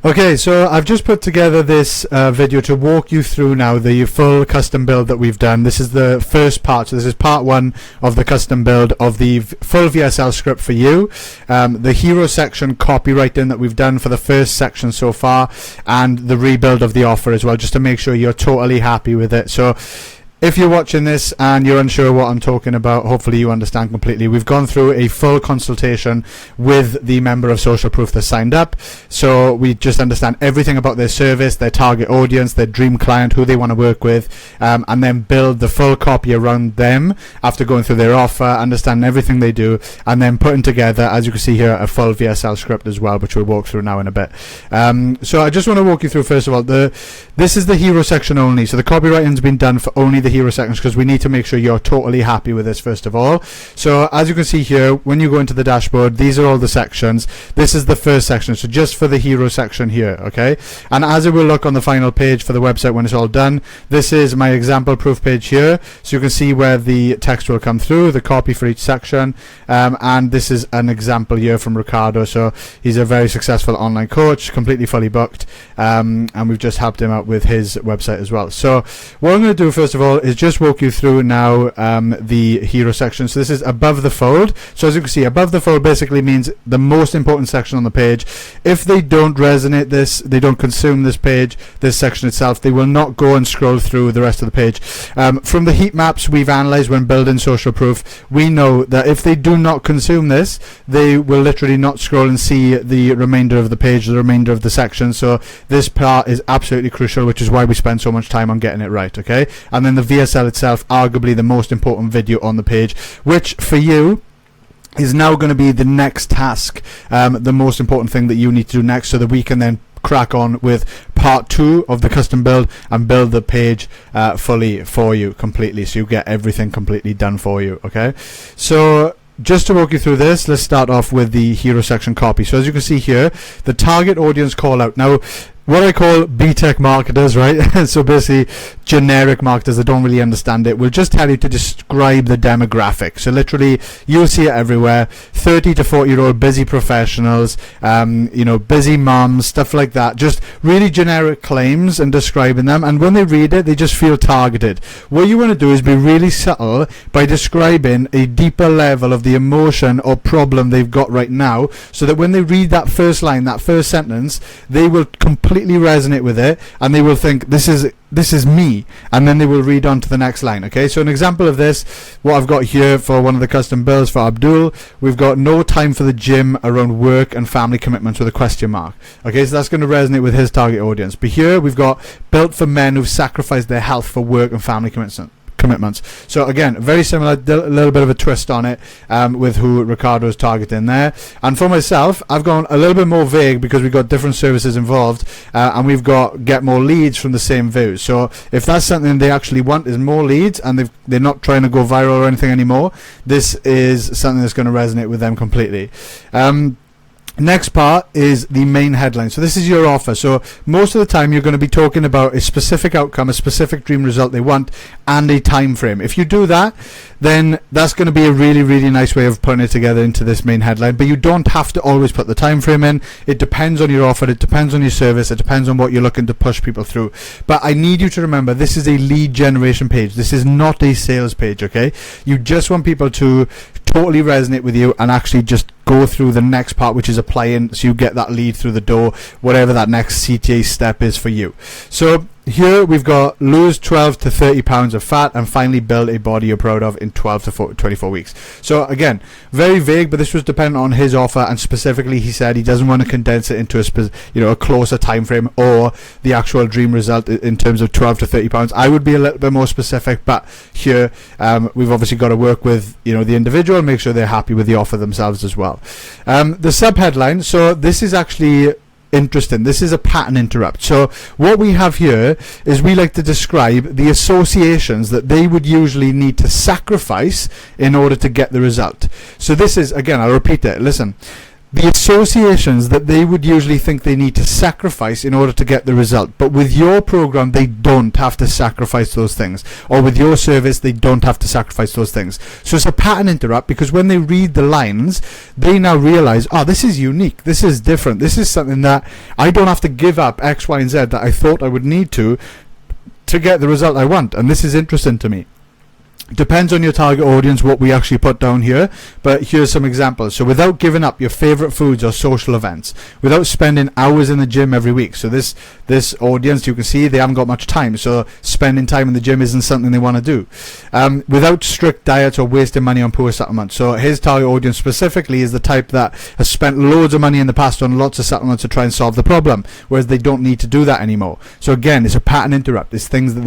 Okay, so I've just put together this video to walk you through now the full custom build that we've done. This is the first part, so this is part one of the custom build of the full VSL script for you. The hero section copywriting that we've done for the first section so far, and the rebuild of the offer as well, just to make sure you're totally happy with it. So if you're watching this and you're unsure what I'm talking about, hopefully you understand completely. We've gone through a full consultation with the member of SocialProof that signed up. So we just understand everything about their service, their target audience, their dream client, who they want to work with, and then build the full copy around them after going through their offer, understanding everything they do, and then putting together, as you can see here, a full VSL script as well, which we'll walk through now in a bit. So I just want to walk you through, first of all, this is the hero section only. So the copywriting's been done for only the hero sections because we need to make sure you're totally happy with this first of all. So as you can see here, when you go into the dashboard, these are all the sections. This is the first section, so just for the hero section here, okay? And as it will look on the final page for the website when it's all done, this is my example proof page here, so you can see where the text will come through, the copy for each section, and this is an example here from Ricardo. So he's a very successful online coach, completely fully booked, and we've just helped him out with his website as well. So what I'm going to do first of all is just walk you through now the hero section. So this is above the fold. So as you can see, above the fold basically means the most important section on the page. If they don't resonate this, they don't consume this page, this section itself, they will not go and scroll through the rest of the page. From the heat maps we've analyzed when building SocialProof, we know that if they do not consume this, they will literally not scroll and see the remainder of the page, the remainder of the section. So this part is absolutely crucial, which is why we spend so much time on getting it right, okay? And then the VSL itself, arguably the most important video on the page, which for you is now going to be the next task, the most important thing that you need to do next, so that we can then crack on with part two of the custom build and build the page fully for you completely, so you get everything completely done for you, okay? So just to walk you through this, let's start off with the hero section copy. So as you can see here, the target audience call out. Now, what I call B-Tech marketers, right? So basically generic marketers that don't really understand it will just tell you to describe the demographic. So literally you'll see it everywhere. 30 to 40-year-old busy professionals, busy moms, stuff like that. Just really generic claims and describing them. And when they read it, they just feel targeted. What you want to do is be really subtle by describing a deeper level of the emotion or problem they've got right now, so that when they read that first line, that first sentence, they will completely resonate with it, and they will think this is me, and then they will read on to the next line. Okay, so an example of this, what I've got here for one of the custom builds for Abdul, we've got no time for the gym around work and family commitments with a question mark. Okay, so that's going to resonate with his target audience. But here we've got built for men who've sacrificed their health for work and family commitments. So again, very similar, a little bit of a twist on it with who Ricardo is targeting there. And for myself, I've gone a little bit more vague because we've got different services involved, and we've got get more leads from the same view. So if that's something they actually want, is more leads, and they're not trying to go viral or anything anymore, this is something that's going to resonate with them completely. Next part is the main headline. So this is your offer. So most of the time you're going to be talking about a specific outcome, a specific dream result they want, and a time frame. If you do that, then that's going to be a really, really nice way of putting it together into this main headline. But you don't have to always put the time frame in. It depends on your offer, it depends on your service, it depends on what you're looking to push people through. But I need you to remember, this is a lead generation page. This is not a sales page, okay? You just want people to totally resonate with you and actually just go through the next part, which is applying, so you get that lead through the door, whatever that next CTA step is for you. So here we've got lose 12 to 30 pounds of fat and finally build a body you're proud of in 12 to 24 weeks. So again, very vague, but this was dependent on his offer, and specifically he said he doesn't want to condense it into a closer time frame or the actual dream result in terms of 12 to 30 pounds. I would be a little bit more specific, but here we've obviously got to work with the individual and make sure they're happy with the offer themselves as well. The sub headline, so this is actually interesting. This is a pattern interrupt. So what we have here is we like to describe the associations that they would usually need to sacrifice in order to get the result. So this is, again, I'll repeat it. Listen, the associations that they would usually think they need to sacrifice in order to get the result. But with your program, they don't have to sacrifice those things. Or with your service, they don't have to sacrifice those things. So it's a pattern interrupt, because when they read the lines, they now realize, oh, this is unique. This is different. This is something that I don't have to give up X, Y, and Z that I thought I would need to get the result I want. And this is interesting to me. Depends on your target audience what we actually put down here, but here's some examples. So without giving up your favorite foods or social events, without spending hours in the gym every week. So this audience, you can see they haven't got much time, so spending time in the gym isn't something they want to do. Without strict diets or wasting money on poor supplements. So his target audience specifically is the type that has spent loads of money in the past on lots of supplements to try and solve the problem, whereas they don't need to do that anymore. So again, it's a pattern interrupt. It's things that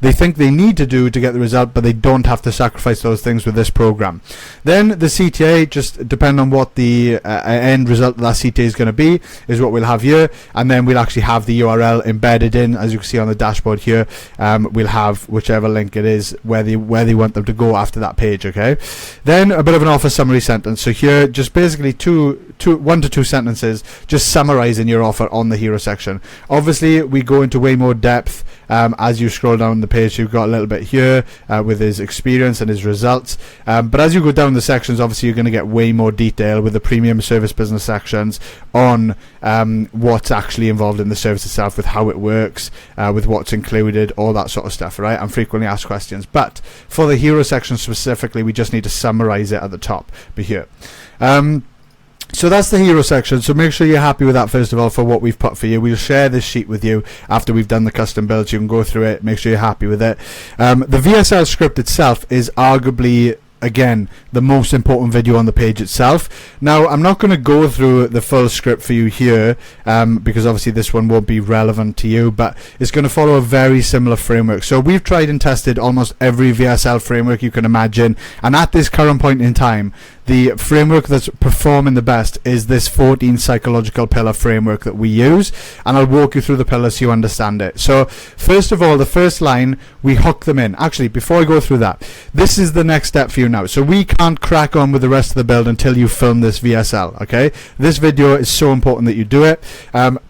they think they need to do to get the result, but they don't have to sacrifice those things with this program. Then the CTA, just depend on what the end result of that CTA is going to be, is what we'll have here, and then we'll actually have the URL embedded in, as you can see on the dashboard here. We'll have whichever link it is where they want them to go after that page. Okay. Then a bit of an offer summary sentence. So here, just basically 1 to 2 sentences, just summarizing your offer on the hero section. Obviously, we go into way more depth as you scroll down the page. You've got a little bit here with his experience and his results, but as you go down the sections, obviously you're going to get way more detail with the premium service business sections on what's actually involved in the service itself, with how it works, with what's included, all that sort of stuff, right? And frequently asked questions. But for the hero section specifically, we just need to summarize it at the top here. So that's the hero section. So make sure you're happy with that, first of all, for what we've put for you. We'll share this sheet with you after we've done the custom build, so you can go through it, make sure you're happy with it. The VSL script itself is arguably, again, the most important video on the page itself. Now, I'm not going to go through the full script for you here, because obviously this one won't be relevant to you, but it's going to follow a very similar framework. So we've tried and tested almost every VSL framework you can imagine, and at this current point in time, the framework that's performing the best is this 14 psychological pillar framework that we use, and I'll walk you through the pillars so you understand it. So first of all, the first line, we hook them in. Actually, before I go through that, this is the next step for you now. So we can't crack on with the rest of the build until you film this VSL, okay? This video is so important that you do it.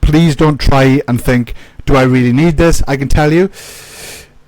Please don't try and think, do I really need this? I can tell you,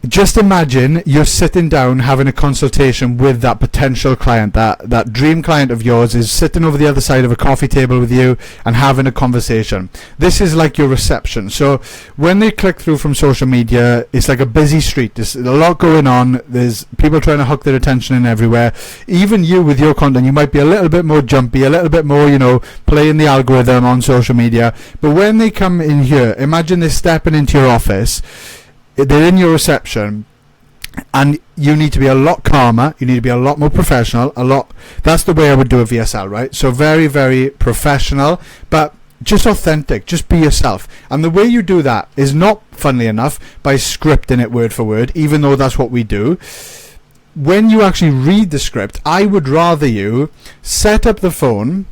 just imagine you're sitting down having a consultation with that potential client, that dream client of yours is sitting over the other side of a coffee table with you and having a conversation. This is like your reception. So when they click through from social media, it's like a busy street. There's a lot going on. There's people trying to hook their attention in everywhere. Even you with your content, you might be a little bit more jumpy, a little bit more, playing the algorithm on social media. But when they come in here, imagine they're stepping into your office. They're in your reception, and you need to be a lot calmer, you need to be a lot more professional, that's the way I would do a VSL, right? So very, very professional, but just authentic, just be yourself. And the way you do that is not, funnily enough, by scripting it word for word, even though that's what we do. When you actually read the script, I would rather you set up the phone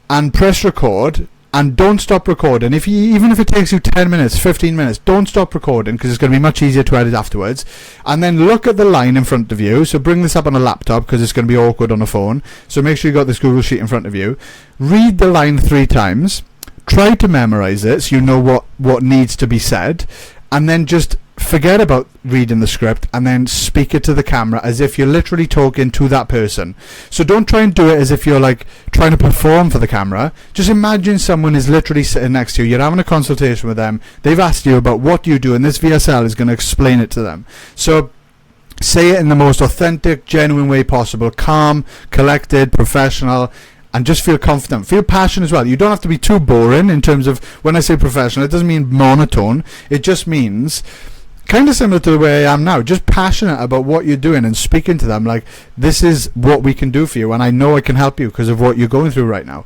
and press record, and don't stop recording. Even if it takes you 10 minutes, 15 minutes, don't stop recording, because it's going to be much easier to edit afterwards. And then look at the line in front of you. So bring this up on a laptop, because it's going to be awkward on a phone. So make sure you got this Google Sheet in front of you. Read the line 3 times. Try to memorize it so you know what needs to be said. And then just forget about reading the script and then speak it to the camera as if you're literally talking to that person. So don't try and do it as if you're like trying to perform for the camera. Just imagine someone is literally sitting next to you. You're having a consultation with them. They've asked you about what you do, and this VSL is going to explain it to them. So say it in the most authentic, genuine way possible. Calm, collected, professional, and just feel confident. Feel passion as well. You don't have to be too boring in terms of, when I say professional, it doesn't mean monotone. It just means kind of similar to the way I am now, just passionate about what you're doing and speaking to them like, this is what we can do for you, and I know I can help you because of what you're going through right now.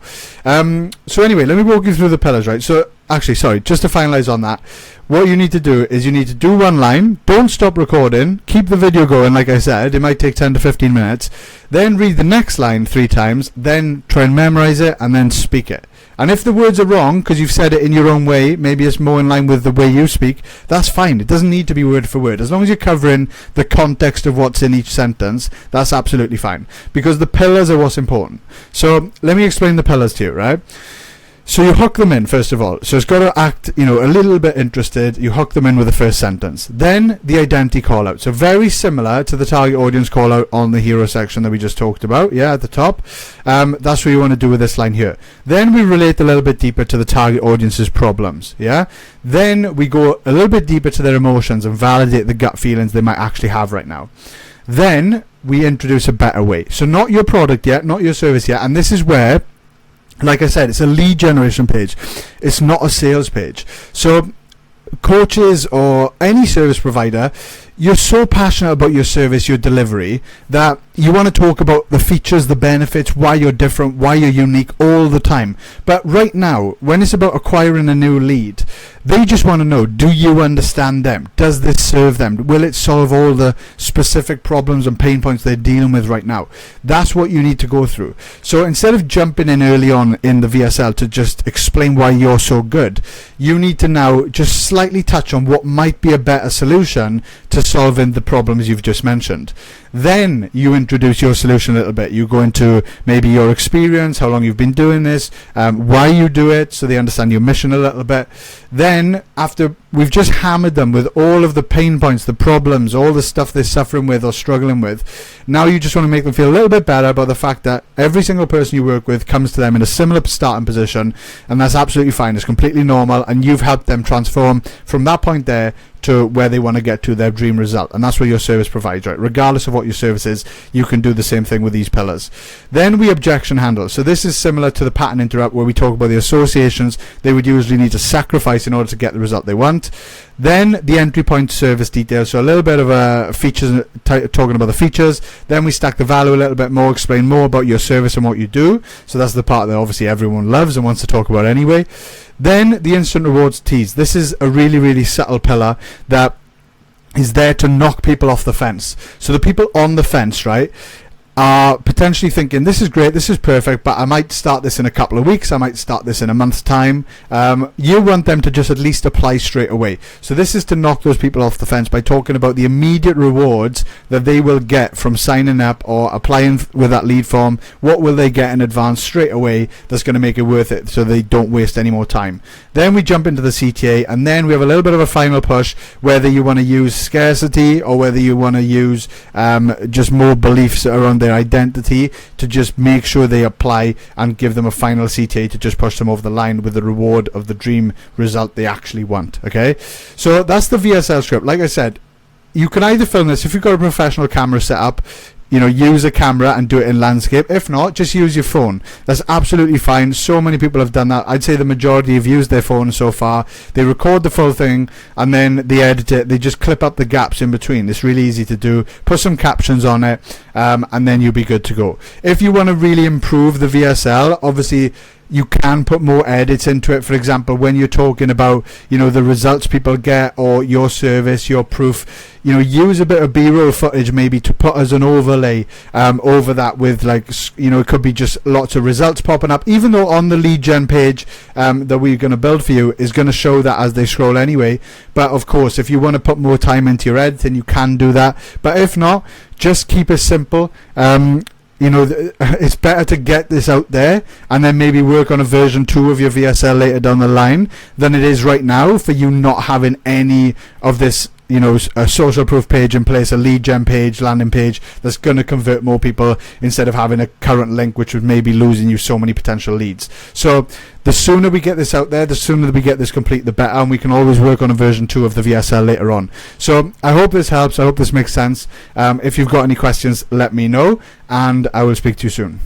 So anyway, let me walk you through the pillars, right? So actually, sorry, just to finalize on that, what you need to do is you need to do one line, don't stop recording, keep the video going, like I said, it might take 10 to 15 minutes, then read the next line 3 times, then try and memorize it, and then speak it. And if the words are wrong because you've said it in your own way, maybe it's more in line with the way you speak, that's fine. It doesn't need to be word for word. As long as you're covering the context of what's in each sentence, that's absolutely fine, because the pillars are what's important. So let me explain the pillars to you, right? So you hook them in, first of all. So it's got to act, a little bit interested. You hook them in with the first sentence. Then the identity call out. So very similar to the target audience call out on the hero section that we just talked about. Yeah, at the top. That's what you want to do with this line here. Then we relate a little bit deeper to the target audience's problems. Yeah. Then we go a little bit deeper to their emotions and validate the gut feelings they might actually have right now. Then we introduce a better way. So not your product yet, not your service yet. And this is where, like I said, it's a lead generation page. It's not a sales page. So coaches or any service provider, you're so passionate about your service, your delivery, that you want to talk about the features, the benefits, why you're different, why you're unique all the time. But right now, when it's about acquiring a new lead, they just want to know, do you understand them? Does this serve them? Will it solve all the specific problems and pain points they're dealing with right now? That's what you need to go through. So instead of jumping in early on in the VSL to just explain why you're so good, you need to now just slightly touch on what might be a better solution to solving the problems you've just mentioned. Then you introduce your solution a little bit. You go into maybe your experience, how long you've been doing this, why you do it, so they understand your mission a little bit. Then after we've just hammered them with all of the pain points, the problems, all the stuff they're suffering with or struggling with, now you just want to make them feel a little bit better about the fact that every single person you work with comes to them in a similar starting position, and that's absolutely fine. It's completely normal, and you've helped them transform from that point there to where they want to get to, their dream result. And that's what your service provides, right? Regardless of what your service is, you can do the same thing with these pillars. Then we objection handle. So this is similar to the pattern interrupt, where we talk about the associations they would usually need to sacrifice in order to get the result they want. Then the entry point service details, so a little bit of features, talking about the features. Then we stack the value a little bit more, explain more about your service and what you do. So that's the part that obviously everyone loves and wants to talk about anyway. Then the instant rewards tease. This is a really, really subtle pillar that is there to knock people off the fence. So the people on the fence, right, are potentially thinking, this is great, this is perfect, but I might start this in a couple of weeks, I might start this in a month's time. You want them to just at least apply straight away. So this is to knock those people off the fence by talking about the immediate rewards that they will get from signing up or applying with that lead form. What will they get in advance straight away that's going to make it worth it, so they don't waste any more time. Then we jump into the CTA, and then we have a little bit of a final push, whether you want to use scarcity or whether you want to use just more beliefs around their identity to just make sure they apply, and give them a final CTA to just push them over the line with the reward of the dream result they actually want. Okay, so that's the VSL script. Like I said, you can either film this if you've got a professional camera set up, use a camera and do it in landscape. If not, just use your phone. That's absolutely fine. So many people have done that. I'd say the majority have used their phone so far. They record the full thing and then they edit it. They just clip up the gaps in between. It's really easy to do. Put some captions on it, and then you'll be good to go. If you want to really improve the VSL, obviously you can put more edits into it. For example, when you're talking about the results people get, or your service, your proof, use a bit of B-roll footage maybe to put as an overlay over that, with it could be just lots of results popping up, even though on the lead gen page that we're going to build for you is going to show that as they scroll anyway. But of course, if you want to put more time into your editing, you can do that. But if not, just keep it simple. It's better to get this out there and then maybe work on a version 2 of your VSL later down the line than it is right now for you not having any of this, a social proof page in place, a lead gen page, landing page that's going to convert more people, instead of having a current link which would maybe losing you so many potential leads. So the sooner we get this out there, the sooner we get this complete, the better, and we can always work on a version 2 of the VSL later on. So I hope this helps. I hope this makes sense. If you've got any questions, let me know, and I will speak to you soon.